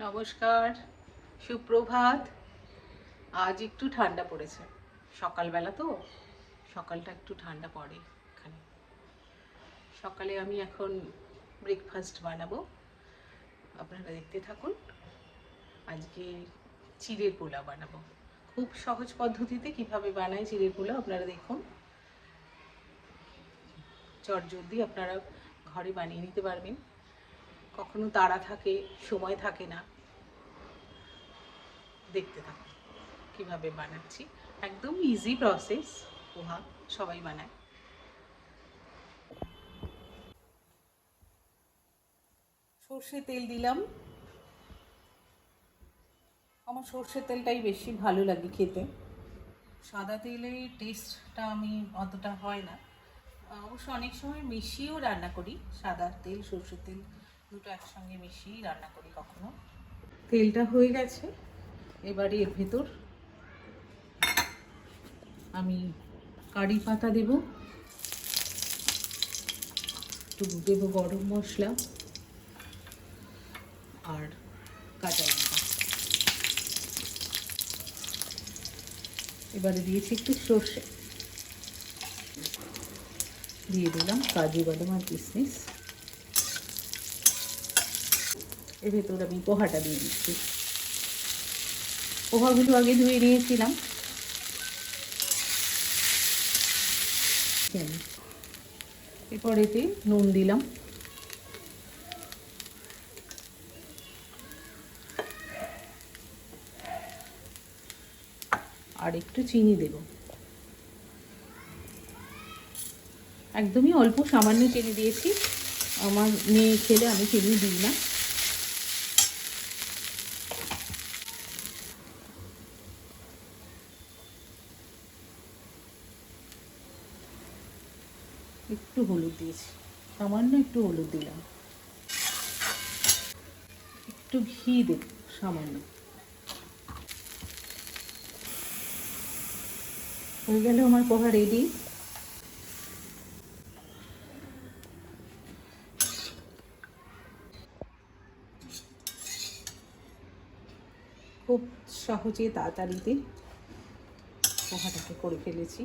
নমস্কার, সুপ্রভাত। আজ একটু ঠান্ডা পড়েছে, সকালবেলা তো, সকালটা একটু ঠান্ডা পড়ে এখানে। সকালে আমি এখন ব্রেকফাস্ট বানাবো, আপনারা দেখতে থাকুন। আজকে চিড়ের পোলাও বানাবো, খুব সহজ পদ্ধতিতে কিভাবে বানাই চিড়ের পোলাও আপনারা দেখুন। চটজলদি আপনারা ঘরে বানিয়ে নিতে পারবেন। কখনো তাড়া থাকে, সময় থাকে না, দেখতে থাকুন কিভাবে বানাচ্ছি। একদম ইজি প্রসেস, পোহা সবাই বানায়। সর্ষে তেল দিলাম, আমার সর্ষের তেলটাই বেশি ভালো লাগে খেতে। সাদা তেলের টেস্টটা আমি অতটা হয় না, অবশ্য অনেক সময় মিশিয়েও রান্না করি। সাদা তেল সর্ষের তেল দুটো একসঙ্গে মিশিয়েই রান্না করি কখনো। তেলটা হয়ে গেছে, এবারে এর ভেতর আমি কারি পাতা দেব, একটু দেবো গরম মশলা আর কাঁচা লঙ্কা। এবারে দিয়েছি একটু সর্ষে, দিয়ে দিলাম কাজু বাদাম আর কিশমিশ। এর ভেতর আমি পোহাটা দিয়ে দিচ্ছি। পোহাগুলো আগে ধুয়ে নিয়েছিলাম। এরপর এতে নুন দিলাম, আর একটু চিনি দেব, একদমই অল্প সামান্য চিনি দিয়েছি। আমার মেয়ে খেলে আমি চিনি দিই না। একটু হলুদ দিয়েছি, সামান্য একটু হলুদ দিলাম, একটু ঘি দেব সামান্য। হয়ে গেল আমার পোহা রেডি। খুব সহজে তাড়াতাড়িতে পোহাটাকে করে ফেলেছি।